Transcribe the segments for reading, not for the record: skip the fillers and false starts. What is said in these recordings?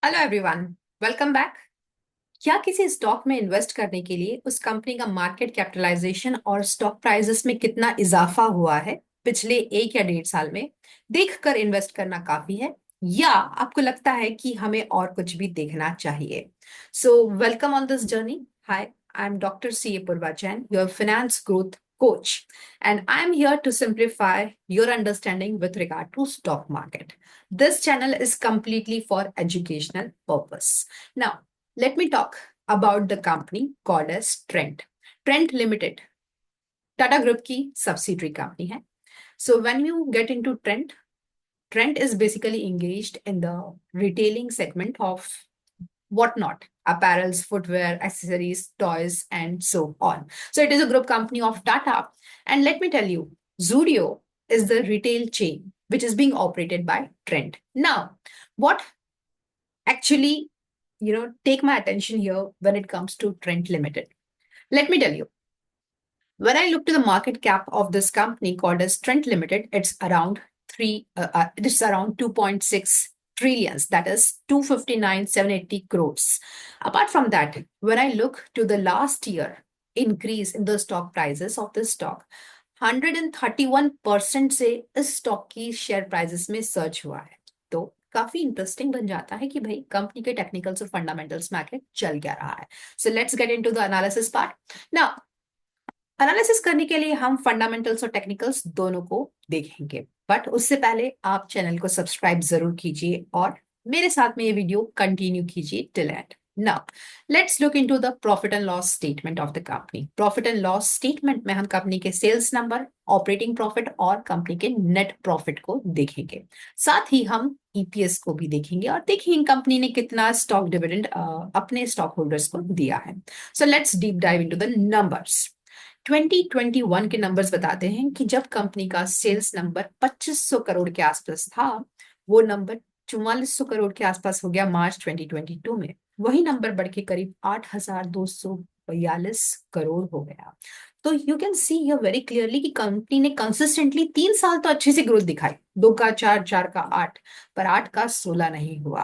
Hello everyone, welcome back. क्या किसी stock में इन्वेस्ट करने के लिए उस कंपनी का मार्केट कैपिटलाइजेशन और स्टॉक प्राइसेस में कितना इजाफा हुआ है पिछले 1 या 1.5 साल में देखकर इन्वेस्ट करना काफी है, या आपको लगता है कि हमें और कुछ भी देखना चाहिए? So welcome on this journey. Hi, I am doctor C A Purva Jain, your finance growth coach, and I'm here to simplify your understanding with regard to stock market. This channel is completely for educational purpose. Now, let me talk about the company called as Trent. Trent Limited, Tata Group की subsidiary company है. So when you get into Trent, Trent is basically engaged in the retailing segment of whatnot, apparels, footwear, accessories, toys, and so on. So it is a group company of Tata. And let me tell you, Zudio is the retail chain which is being operated by Trent. Now, what actually take my attention here when it comes to Trent Limited? Let me tell you, when I look to the market cap of this company called as Trent Limited, it's around it's around 2.6 trillions, that is 259,780 crores. Apart from that, when I look to the last year increase in the stock prices of this stock, 131% से इस stock की share prices में search हुआ है। तो काफी interesting बन जाता है कि भाई कंपनी के टेक्निकल्स और फंडामेंटल्स में आके चल क्या रहा है। सो let's get into the analysis part now. Analysis करने के लिए हम फंडामेंटल्स और टेक्निकल्स दोनों को देखेंगे, बट उससे पहले आप चैनल को सब्सक्राइब जरूर कीजिए और मेरे साथ में ये वीडियो कंटिन्यू कीजिए till and. Now let's look into the profit and loss statement of the company. Profit and loss statement में हम कंपनी के सेल्स नंबर, ऑपरेटिंग प्रॉफिट और कंपनी के नेट प्रॉफिट को देखेंगे। साथ ही हम ईपीएस को भी देखेंगे और देखेंगे कंपनी ने कितना स्टॉक डिविडेंड अपने स्टॉक होल्डर्स को दिया है। So let's deep dive into the numbers. 2021 के नंबर्स बताते हैं कि जब कंपनी का सेल्स नंबर 2500 करोड़ के आसपास था, वो नंबर 4400 करोड़ के आसपास हो गया मार्च 2022 में। वही नंबर बढ़ के करीब 8242 करोड़ हो गया। तो you can see here very clearly कि कंपनी ने कंसिस्टेंटली 3 साल तो अच्छे से ग्रोथ दिखाई, 2 का 4, 4 का 8, पर 8 का 16 नहीं हुआ,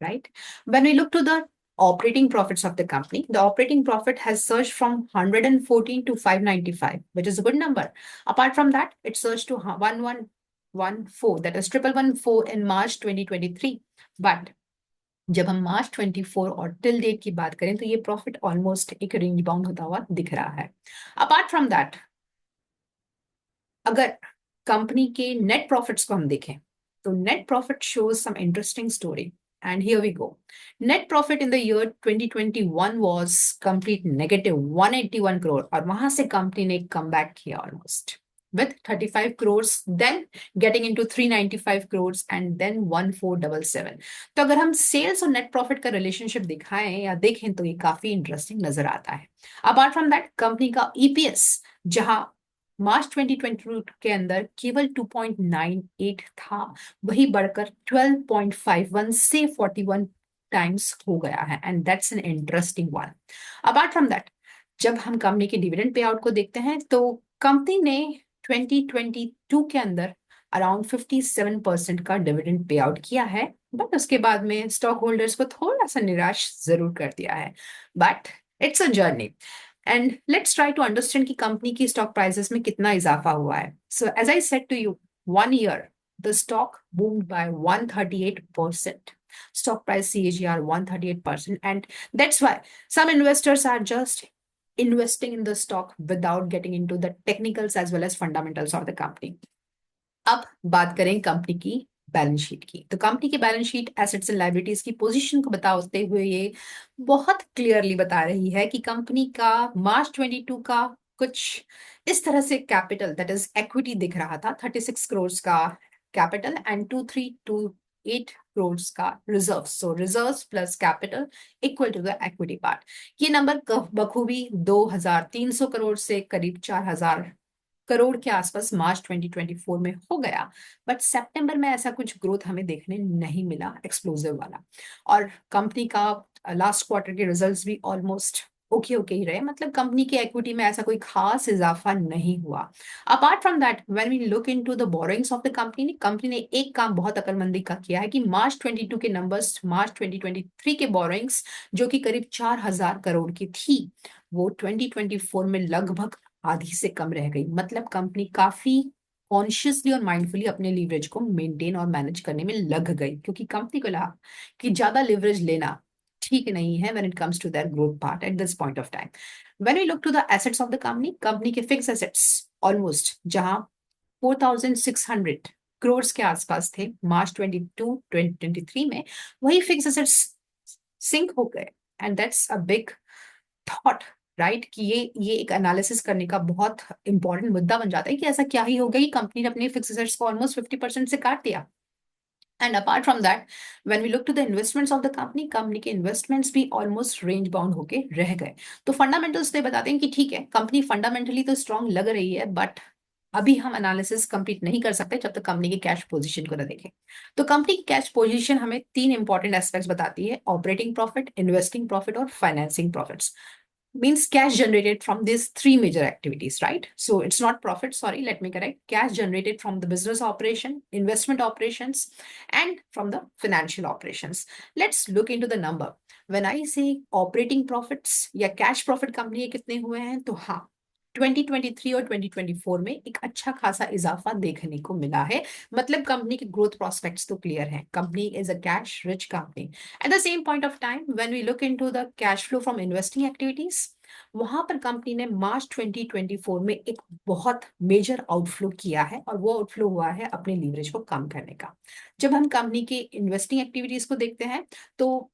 right? When we look to the operating profits of the company, the operating profit has surged from 114 to 595, which is a good number. Apart from that, it surged to 1114, that is 1114 in March 2023. But जब हम मार्च 24 और till date की बात करें तो ये profit almost एक rebound होता हुआ दिख रहा है। अपार्ट फ्रॉम दैट, अगर कंपनी के नेट प्रॉफिट्स को हम देखें तो net profit shows some interesting story. And here we go. Net profit in the year 2021 was complete negative 181 crore और वहां से कंपनी ने कम बैक किया almost with 35 crores, then getting into 395 crores and then 1477. तो अगर हम sales और net profit का रिलेशनशिप दिखाएं या देखें तो ये काफी इंटरेस्टिंग नजर आता है। अपार्ट फ्रॉम दैट, कंपनी का ईपीएस जहां मार्च 2022 के अंदर केवल 2.98 था, वही बढ़कर 12.51 से 41 टाइम्स हो गया है, and that's an interesting one. Apart from that, जब हम कंपनी के डिविडेंड पे आउट को देखते हैं तो कंपनी ने 2022 के अंदर अराउंड 57% का डिविडेंड पे आउट किया है, बट उसके बाद में स्टॉक होल्डर्स को थोड़ा सा निराश जरूर कर दिया है। But it's a journey and let's try to understand कि कंपनी की स्टॉक प्राइसेस में कितना इजाफा हुआ है। So as I said to you, 1 year the stock boomed by 138%. Stock price CAGR 138%. And that's why some investors are just investing in the stock without getting into the technicals as well as fundamentals of the company. अब बात करें company की balance sheet की, तो company की balance sheet assets and liabilities की position को बताते हुए ये बहुत क्लियरली बता रही है कि कंपनी का मार्च 22 का कुछ इस तरह से कैपिटल, दैट इज इक्विटी दिख रहा था, 36 करोड़ का कैपिटल एंड 2328 करोड़ का reserve. So reserves plus capital equal to the equity part. ये नंबर बखूबी 2300 करोड़ से करीब 4000 करोड़ के आसपास मार्च 2024 में हो गया, बट सितंबर में ऐसा कुछ ग्रोथ हमें देखने नहीं मिला एक्सप्लोसिव वाला। और कंपनी का लास्ट क्वार्टर के रिजल्ट्स भी ऑलमोस्ट ओके ओके ही रहे, मतलब कंपनी की इक्विटी में ऐसा कोई खास इजाफा नहीं हुआ। Apart from that when we look into the borrowings of the company ने एक काम बहुत अक्लमंदी का किया है कि मार्च 22 के नंबर्स मार्च 2023 के बोरोइंग्स जो कि करीब 4,000 करोड़ की थी, वो 2024 में लगभग आधी से कम रह गई। मतलब कंपनी काफी कॉन्शियसली और माइंडफुली अपने लीवरेज को मेंटेन और मैनेज करने में लग गई, क्योंकि कंपनी को लगा कि ज्यादा लिवरेज लेना ठीक नहीं है when it comes to their growth part at this point of time. When we look to the assets of the company के fixed assets almost जहां 4,600 करोड़ के आसपास थे मार्च 2023 में, वही फिक्स एसेट्स सिंक हो गए। And that's a big thought, right, कि ये एक एनालिसिस करने का बहुत इंपॉर्टेंट मुद्दा बन जाता है कि ऐसा क्या ही हो गया कि कंपनी ने अपने फिक्स एसेट्स को ऑलमोस्ट 50% से काट दिया। And apart from that, when we look to the investments of the company के investments भी almost range bound होके रह गए। तो फंडामेंटल्स तो बताते हैं कि ठीक है, कंपनी फंडामेंटली तो स्ट्रांग लग रही है, बट अभी हम एनालिसिस कंप्लीट नहीं कर सकते जब तक कंपनी की कैश पोजीशन को ना देखें। तो कंपनी की कैश पोजीशन हमें तीन इंपॉर्टेंट एस्पेक्ट्स बताती है: ऑपरेटिंग प्रॉफिट, इन्वेस्टिंग प्रॉफिट और financing profits. Means cash generated from these three major activities, right? So it's not profit, sorry, let me correct. Cash generated from the business operation, investment operations, and from the financial operations. Let's look into the number. When I say operating profits या cash profit company के कितने हुए हैं, तो हाँ, 2023 और 2024 में एक अच्छा खासा इजाफा देखने को मिला है। मतलब कंपनी के ग्रोथ प्रोस्पेक्ट्स तो क्लियर है। Company is a cash rich company. At the same point of time when we look into the cash flow from investing activities, वहां पर कंपनी ने मार्च 2024 में एक बहुत मेजर आउटफ्लो किया है, और वो आउटफ्लो हुआ है अपने लीवरेज को कम करने का। जब हम कंपनी के इन्वेस्टिंग एक्टिविटीज को देखते हैं तो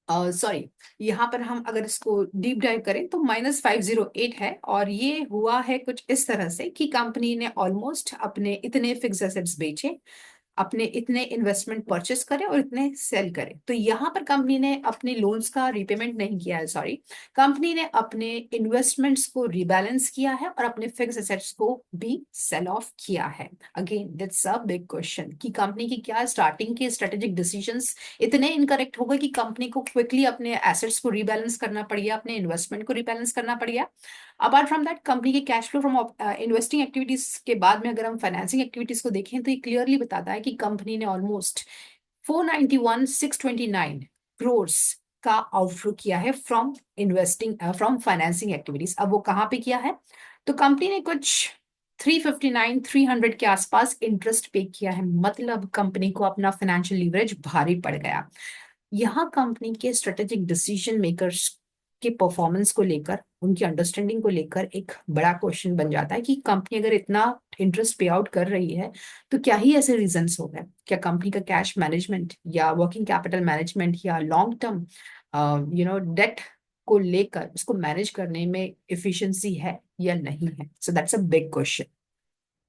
सॉरी, यहाँ पर हम अगर इसको डीप डाइव करें तो -508 है, और ये हुआ है कुछ इस तरह से कि कंपनी ने ऑलमोस्ट अपने इतने फिक्स एसेट्स बेचे, अपने इतने इन्वेस्टमेंट परचेस करे और इतने सेल करे। तो यहाँ पर कंपनी ने अपने लोन्स का रीपेमेंट नहीं किया है, सॉरी, कंपनी ने अपने इन्वेस्टमेंट्स को रिबैलेंस किया है और अपने फिक्स एसेट्स को भी सेल ऑफ किया है। Again that's a big question कि कंपनी की क्या स्टार्टिंग के स्ट्रेटेजिक डिसीजंस इतने इनकरेक्ट हो गए कि कंपनी को क्विकली अपने एसेट्स को रिबैलेंस करना पड़ गया, अपने इन्वेस्टमेंट को रिबैलेंस करना पड़ गया। अपार्ट फ्रॉम दैट, कंपनी के cash flow from investing activities के बाद में अगर हम फाइनेंसिंग एक्टिविटीज को देखें तो ये क्लियरली बताता है कि कंपनी ने ऑलमोस्ट 491,629 करोड़ का आउटफ्लो किया है from investing from financing activities. अब वो कहाँ पे किया है, तो कंपनी ने कुछ 359 300 के आसपास इंटरेस्ट पे किया है। मतलब कंपनी को अपना फाइनेंशियल लीवरेज भारी पड़ गया। यहाँ कंपनी के स्ट्रेटेजिक डिसीजन मेकर्स के परफॉर्मेंस को लेकर, उनकी अंडरस्टैंडिंग को लेकर एक बड़ा क्वेश्चन बन जाता है कि कंपनी अगर इतना इंटरेस्ट पे आउट कर रही है तो क्या ही ऐसे रीजंस हो गए। क्या कंपनी का कैश मैनेजमेंट या वर्किंग कैपिटल मैनेजमेंट या लॉन्ग टर्म डेट को लेकर उसको मैनेज करने में एफिशिएंसी है या नहीं है? So that's a big question.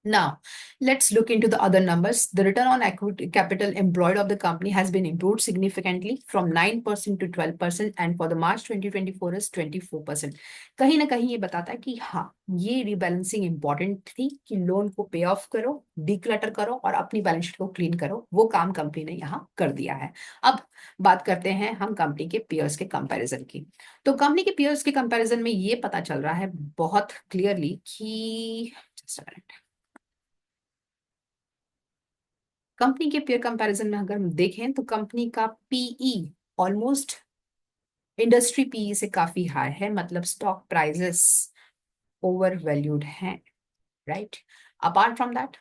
Now, let's look into the other numbers. The return on equity capital employed of the company has been improved significantly from 9% to 12%, and for the March 2024 is 24%. कहीं ना कहीं ये बताता है कि हाँ, ये rebalancing important थी कि लोन को पे ऑफ करो, डिक्लटर करो और अपनी बैलेंस शीट को क्लीन करो। वो काम कंपनी ने यहाँ कर दिया है। अब बात करते हैं हम कंपनी के पीयर्स के कंपैरिजन की। तो कंपनी के पीयर्स के कंपैरिजन में ये पता चल रहा है बहुत क्लियरली कि just a minute, कंपनी के पेयर कंपैरिजन में अगर हम देखें तो कंपनी का पीई ऑलमोस्ट इंडस्ट्री पीई से काफी हाई है। मतलब स्टॉक प्राइसेस ओवर वैल्यूड हैं, राइट। अपार्ट फ्रॉम दैट,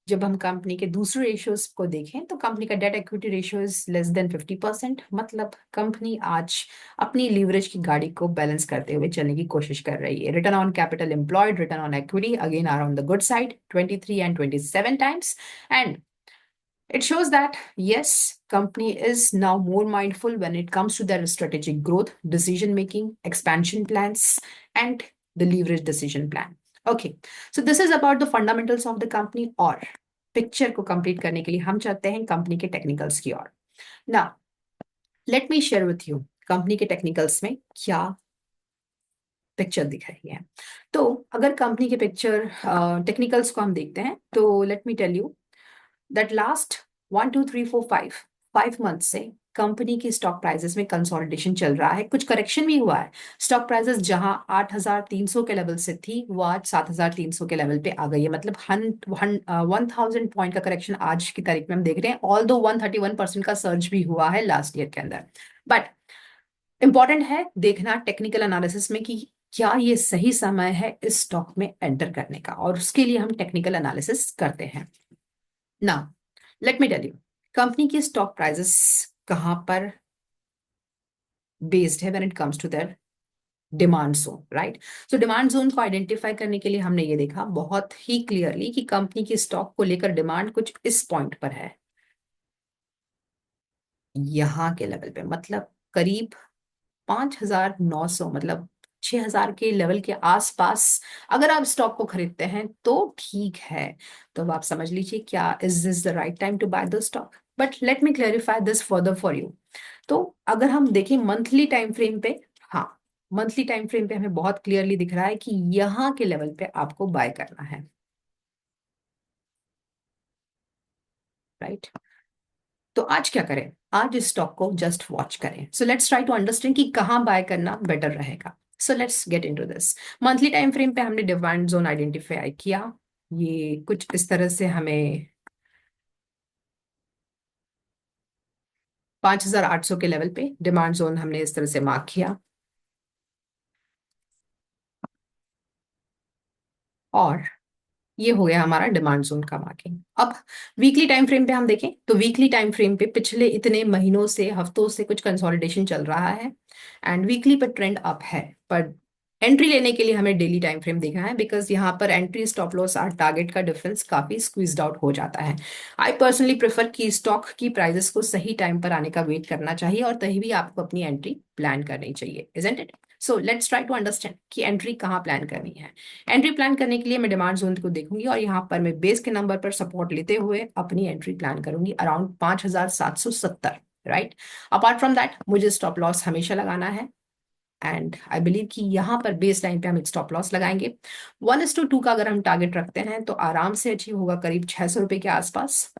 जब हम कंपनी के दूसरे रेशियोज को देखें तो कंपनी का debt equity ratio is less than 50%। मतलब कंपनी आज अपनी लीवरेज की गाड़ी को बैलेंस करते हुए चलने की कोशिश कर रही है। Return on capital employed, return on equity again are on the good side, 23 and 27 times, and it shows that yes, company is now more mindful when it comes to their strategic growth, decision making, expansion plans, and the leverage decision plan. Okay, so this is about the fundamentals of the company। और picture को complete करने के लिए हम चलते हैं company के technicals की ओर। Now let me share with you company के टेक्निकल्स में क्या पिक्चर दिख रही है। तो अगर कंपनी के पिक्चर टेक्निकल्स को हम देखते हैं तो let me tell you that last 1 2 3 4 5 5 months से कंपनी की स्टॉक प्राइसेस में कंसोलिडेशन चल रहा है, कुछ करेक्शन भी हुआ है। स्टॉक प्राइसेस जहां 8,300 के लेवल से थी वो आज 7,300 के लेवल पे आ गई है, मतलब 1,000 पॉइंट का करेक्शन आज की तारीख में हम देख रहे हैं। ऑल दो 131% का सर्ज भी हुआ है लास्ट ईयर के अंदर। बट इंपॉर्टेंट है देखना टेक्निकल एनालिसिस में कि क्या ये सही समय है इस स्टॉक में एंटर करने का, और उसके लिए हम टेक्निकल एनालिसिस करते हैं ना। Let me tell you, company की स्टॉक प्राइसेस कहां पर बेस्ड है when it comes to their demand zone, right. So demand zone को आइडेंटिफाई करने के लिए हमने ये देखा बहुत ही क्लियरली कि कंपनी की स्टॉक को लेकर डिमांड कुछ इस पॉइंट पर है, यहां के लेवल पे, मतलब करीब 5,900, मतलब 6,000 के लेवल के आसपास अगर आप स्टॉक को खरीदते हैं तो ठीक है। तो अब आप समझ लीजिए क्या is this the right time to buy the stock. But let me clarify this further for you. तो अगर हम देखें मंथली टाइम फ्रेम पे, हाँ, मंथली टाइम फ्रेम पे हमें बहुत क्लियरली दिख रहा है कि यहाँ के लेवल पे आपको बाय करना है, राइट। तो आज क्या करें, आज इस स्टॉक को जस्ट वॉच करें। So let's try to understand कि कहाँ बाय करना बेटर रहेगा। So let's get into this. Monthly time frame पे हमने डिमांड जोन आइडेंटिफाई किया, ये कुछ इस तरह से हमें 5,800 के लेवल पे डिमांड जोन हमने इस तरह से मार्क किया, और ये हो गया हमारा डिमांड जोन का मार्किंग। अब वीकली टाइम फ्रेम पे हम देखें तो वीकली टाइम फ्रेम पे पिछले इतने महीनों से, हफ्तों से कुछ कंसोलिडेशन चल रहा है एंड वीकली पर ट्रेंड अप है। पर एंट्री लेने के लिए हमें डेली टाइम फ्रेम देखना है, बिकॉज यहाँ पर एंट्री स्टॉप लॉस और टारगेट का डिफरेंस काफी स्क्वीज्ड आउट हो जाता है। आई पर्सनली प्रेफर कि स्टॉक की प्राइजेस को सही टाइम पर आने का वेट करना चाहिए और तभी भी आपको अपनी एंट्री प्लान करनी चाहिए, isn't it. So let's try to understand कि एंट्री कहाँ प्लान करनी है। एंट्री प्लान करने के लिए मैं डिमांड जोन को देखूंगी और यहाँ पर मैं बेस के नंबर पर सपोर्ट लेते हुए अपनी एंट्री प्लान करूंगी around 5,770, right. Apart from that मुझे स्टॉप लॉस हमेशा लगाना है, एंड आई बिलीव कि यहाँ पर बेस लाइन पे हम एक स्टॉप लॉस लगाएंगे। 1:2 का अगर हम टारगेट रखते हैं तो आराम से अचीव होगा करीब 600 रुपए के आसपास।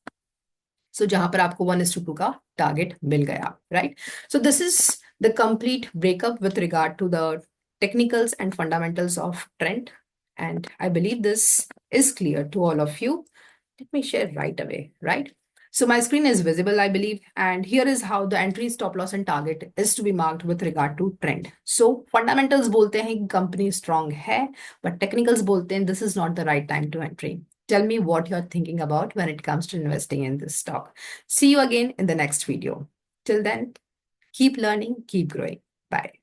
सो जहां पर आपको 1:2 का टारगेट मिल गया, right. So this is the complete breakup with regard to the technicals and fundamentals of trend, and I believe this is clear to all of you. Let me share right away, right? So my screen is visible, I believe, and here is how the entry, stop loss and target is to be marked with regard to trend. So fundamentals बोलते हैं कि company strong है, but technicals बोलते हैं this is not the right time to entry. Tell me what you're thinking about when it comes to investing in this stock. See you again in the next video. Till then, keep learning, keep growing. Bye.